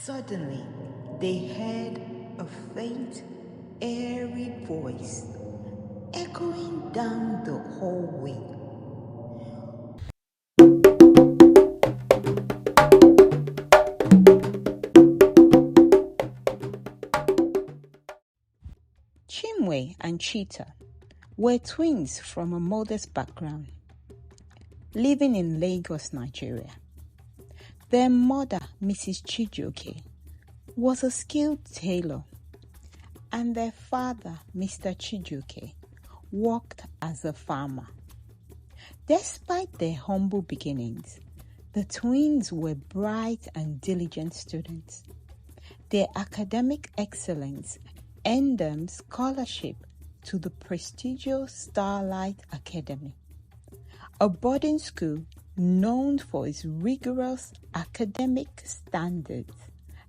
Suddenly, they heard a faint, airy voice echoing down the hallway. Chinwe and Cheetah were twins from a modest background, living in Lagos, Nigeria. Their mother, Mrs. Chijioke, was a skilled tailor, and their father, Mr. Chijioke, worked as a farmer. Despite their humble beginnings, the twins were bright and diligent students. Their academic excellence earned them scholarship to the prestigious Starlight Academy, a boarding school known for its rigorous academic standards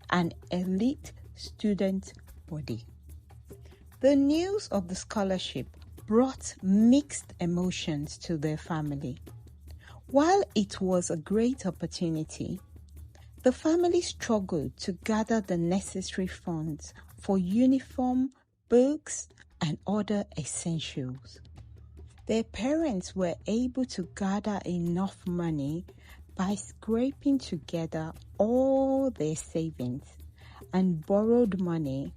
and elite student body. The news of the scholarship brought mixed emotions to their family. While it was a great opportunity, the family struggled to gather the necessary funds for uniform, books, and other essentials. Their parents were able to gather enough money by scraping together all their savings and borrowed money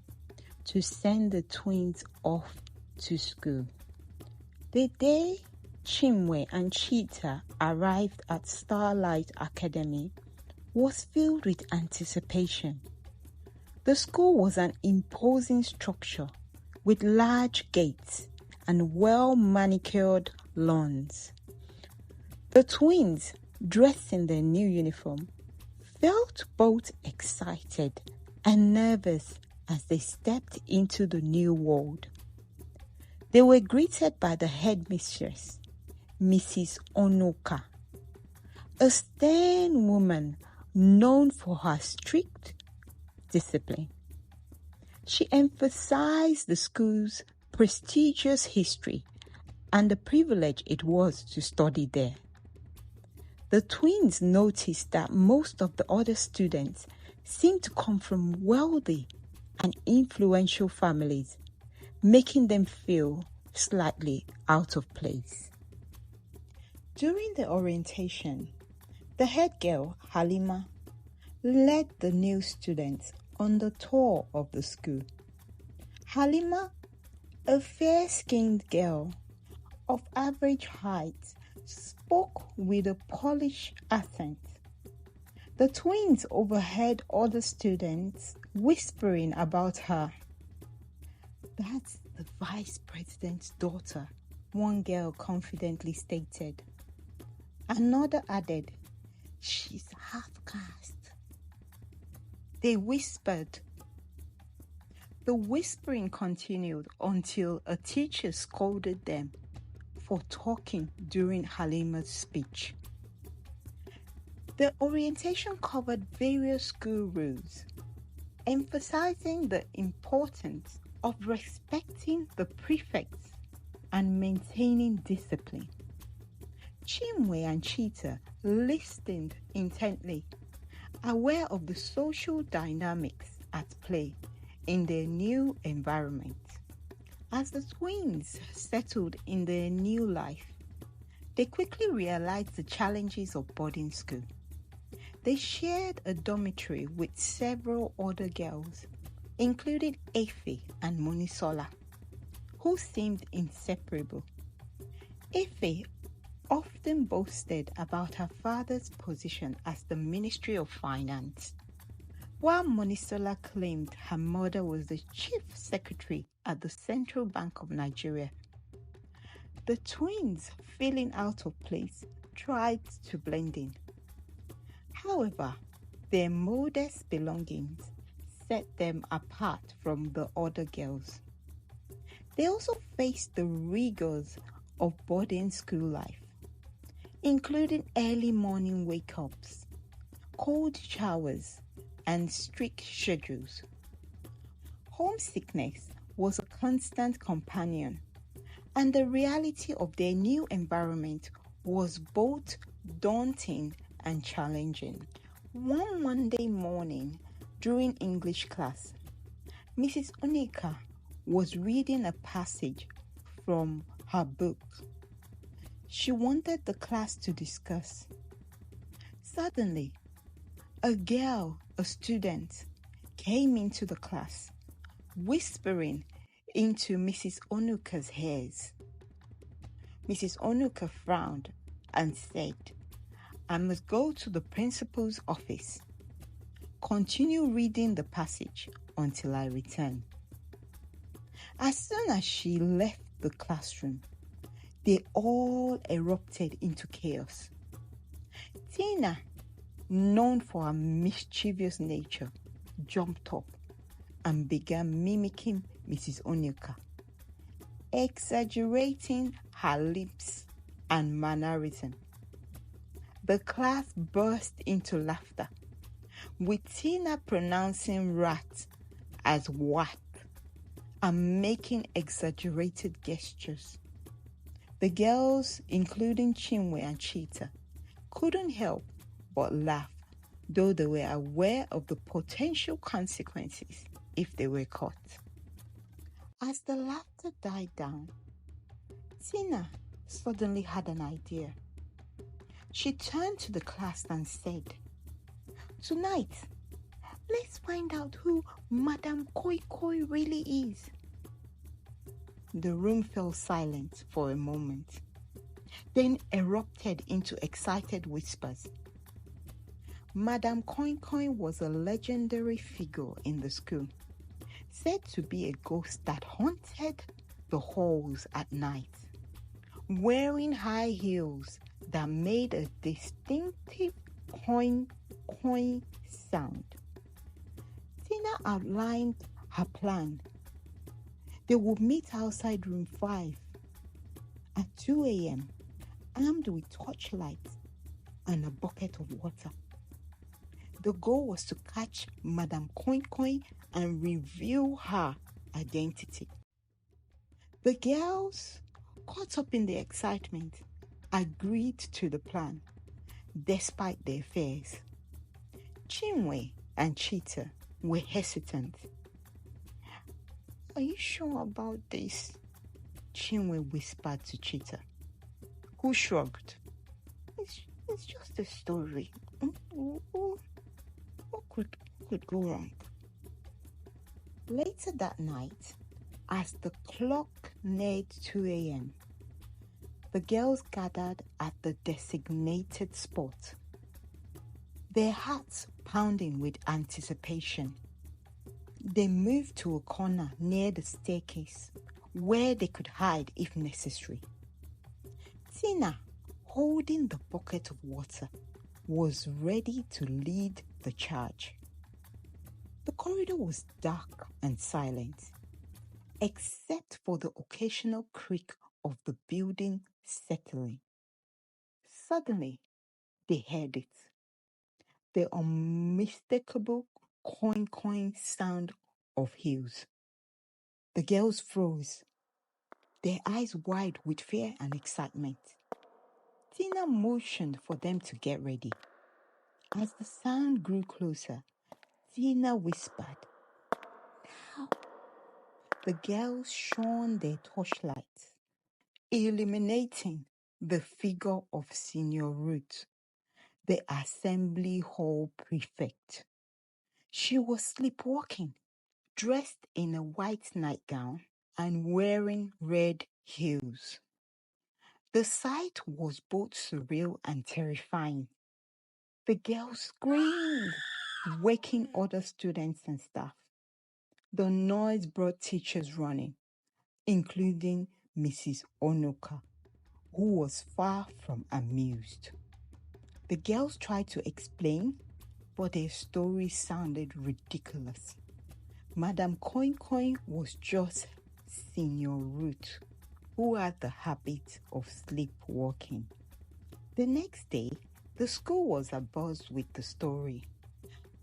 to send the twins off to school. The day Chinwe and Cheetah arrived at Starlight Academy was filled with anticipation. The school was an imposing structure with large gates and well-manicured lawns. The twins, dressed in their new uniform, felt both excited and nervous as they stepped into the new world. They were greeted by the headmistress, Mrs. Onoka, a stern woman known for her strict discipline. She emphasized the school's prestigious history and the privilege it was to study there. The twins noticed that most of the other students seemed to come from wealthy and influential families, making them feel slightly out of place. During the orientation, the head girl, Halima, led the new students on the tour of the school. Halima, a fair-skinned girl of average height, spoke with a Polish accent. The twins overheard other students whispering about her. "That's the vice president's daughter," one girl confidently stated. Another added, "She's half caste." They whispered. The whispering continued until a teacher scolded them for talking during Halima's speech. The orientation covered various school rules, emphasizing the importance of respecting the prefects and maintaining discipline. Chinwe and Cheetah listened intently, aware of the social dynamics at play in their new environment. As the twins settled in their new life, they quickly realized the challenges of boarding school. They shared a dormitory with several other girls, including Efe and Monisola, who seemed inseparable. Efe often boasted about her father's position as the Ministry of Finance, while Monisola claimed her mother was the chief secretary at the Central Bank of Nigeria. The twins, feeling out of place, tried to blend in. However, their modest belongings set them apart from the other girls. They also faced the rigors of boarding school life, including early morning wake-ups, cold showers, and strict schedules. Homesickness was a constant companion, and the reality of their new environment was both daunting and challenging. One Monday morning, During English class, Mrs. Onika was reading a passage from her book. She wanted the class to discuss. Suddenly, a girl, a student, came into the class, whispering into Mrs. Onuka's ears. Mrs. Onuka frowned and said, "I must go to the principal's office. Continue reading the passage until I return." As soon as she left the classroom, they all erupted into chaos. Tina, known for her mischievous nature, jumped up and began mimicking Mrs. Onuka, exaggerating her lips and mannerism. The class burst into laughter, with Tina pronouncing rat as wat and making exaggerated gestures. The girls, including Chinwe and Cheetah, couldn't help but laugh, though they were aware of the potential consequences if they were caught. As the laughter died down, Tina suddenly had an idea. She turned to the class and said, "Tonight, let's find out who Madame Koi Koi really is." The room fell silent for a moment, then erupted into excited whispers. Madame Koi Koi was a legendary figure in the school, said to be a ghost that haunted the halls at night, wearing high heels that made a distinctive coin sound. Tina outlined her plan. They would meet outside room 5 at 2 a.m., armed with torchlights and a bucket of water. The goal was to catch Madame Koi Koi and reveal her identity. The girls, caught up in the excitement, agreed to the plan, despite their fears. Chinwe and Cheetah were hesitant. "Are you sure about this?" Chinwe whispered to Cheetah, who shrugged. It's just a story. What could go wrong?" Later that night, as the clock neared 2 a.m., the girls gathered at the designated spot, their hearts pounding with anticipation. They moved to a corner near the staircase where they could hide if necessary. Tina, holding the bucket of water, was ready to lead the charge. The corridor was dark and silent, except for the occasional creak of the building settling. Suddenly, they heard it. The unmistakable coin sound of heels. The girls froze, their eyes wide with fear and excitement. Tina motioned for them to get ready. As the sound grew closer, Tina whispered, "Now." The girls shone their torchlights, illuminating the figure of Senior Ruth, the assembly hall prefect. She was sleepwalking, dressed in a white nightgown and wearing red heels. The sight was both surreal and terrifying. The girls screamed, waking other students and staff. The noise brought teachers running, including Mrs. Onuka, who was far from amused. The girls tried to explain, but their story sounded ridiculous. Madame Koi Koi was just Senior Ruth, who had the habit of sleepwalking. The next day, the school was abuzz with the story.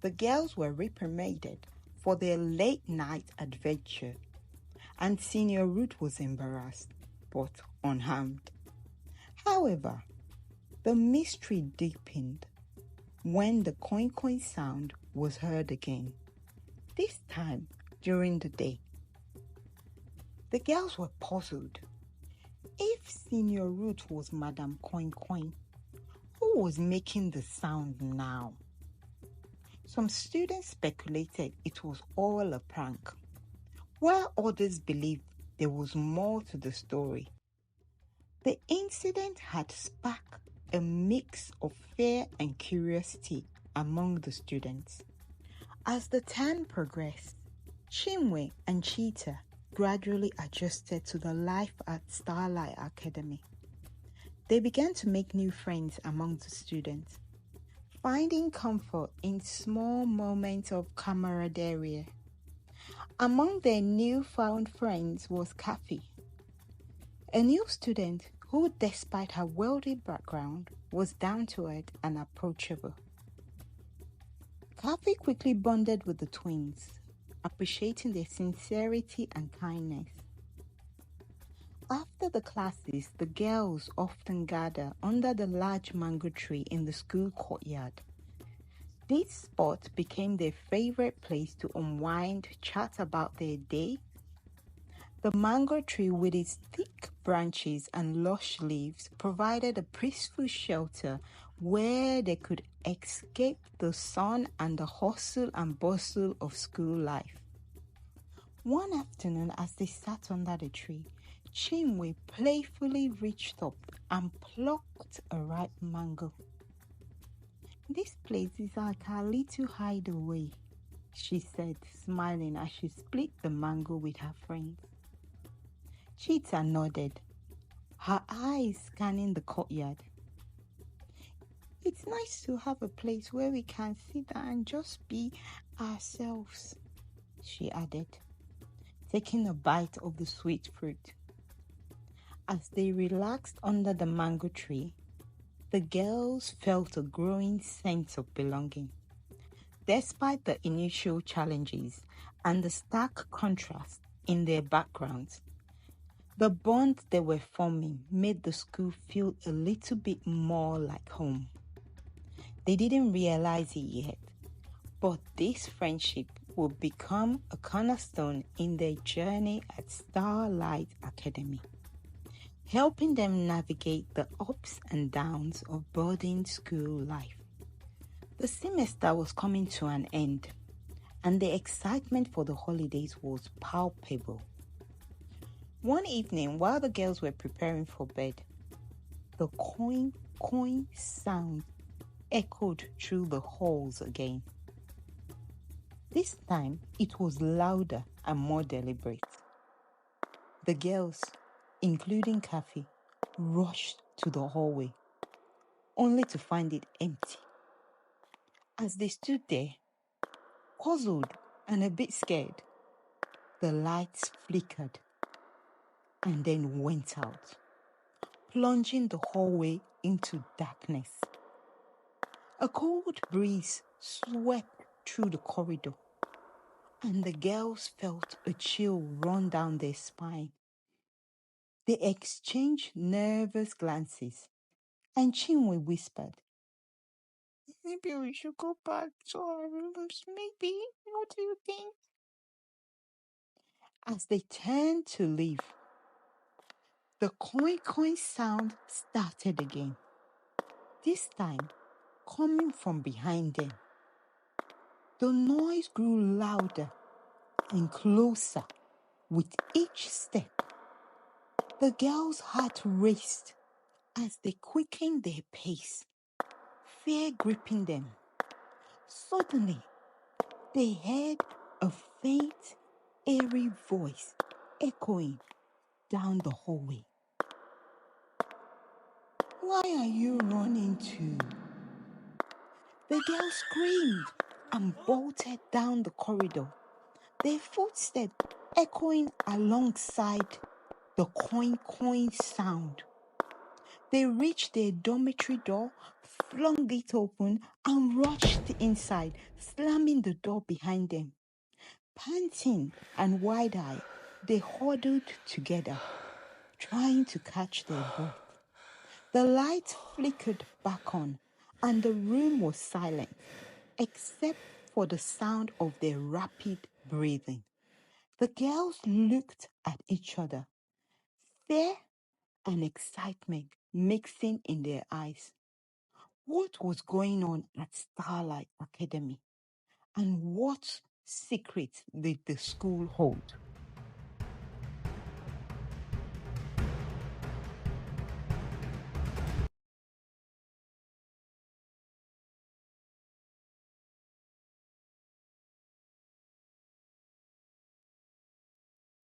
The girls were reprimanded for their late-night adventure, and Senior Ruth was embarrassed, but unharmed. However, the mystery deepened when the coin sound was heard again. This time, during the day, the girls were puzzled. If Senior Ruth was Madame Coin Coin, who was making the sound now? Some students speculated it was all a prank, while others believed there was more to the story. The incident had sparked a mix of fear and curiosity among the students. As the time progressed, Chinwe and Cheetah gradually adjusted to the life at Starlight Academy. They began to make new friends among the students, finding comfort in small moments of camaraderie. Among their newfound friends was Kathy, a new student who, despite her wealthy background, was down to earth and approachable. Kathy quickly bonded with the twins, appreciating their sincerity and kindness. After the classes, the girls often gather under the large mango tree in the school courtyard. This spot became their favorite place to unwind, chat about their day. The mango tree, with its thick branches and lush leaves, provided a peaceful shelter where they could escape the sun and the hustle and bustle of school life. One afternoon, as they sat under the tree, Chinwe playfully reached up and plucked a ripe mango. "This place is like our little hideaway," she said, smiling as she split the mango with her friends. Cheetah nodded, her eyes scanning the courtyard. "It's nice to have a place where we can sit down and just be ourselves," she added, taking a bite of the sweet fruit. As they relaxed under the mango tree, the girls felt a growing sense of belonging. Despite the initial challenges and the stark contrast in their backgrounds, the bond they were forming made the school feel a little bit more like home. They didn't realize it yet, but this friendship would become a cornerstone in their journey at Starlight Academy, helping them navigate the ups and downs of boarding school life. The semester was coming to an end, and the excitement for the holidays was palpable. One evening, while the girls were preparing for bed, the coin coin sound echoed through the halls again. This time, it was louder and more deliberate. The girls, including Kathy, rushed to the hallway, only to find it empty. As they stood there, puzzled and a bit scared, the lights flickered and then went out, plunging the hallway into darkness. A cold breeze swept through the corridor, and the girls felt a chill run down their spine. They exchanged nervous glances, and Chinwe whispered, "Maybe we should go back to our rooms, maybe. What do you think?" As they turned to leave, the coin coin sound started again, this time coming from behind them. The noise grew louder and closer with each step. The girls' heart raced as they quickened their pace, fear gripping them. Suddenly, they heard a faint, airy voice echoing down the hallway. "Why are you running to?" The girls screamed and bolted down the corridor, their footsteps echoing alongside the coin coin sound. They reached their dormitory door, flung it open, and rushed inside, slamming the door behind them. Panting and wide-eyed, they huddled together, trying to catch their breath. The lights flickered back on, and the room was silent, except for the sound of their rapid breathing. The girls looked at each other, fear and excitement mixing in their eyes. What was going on at Starlight Academy? And what secret did the school hold?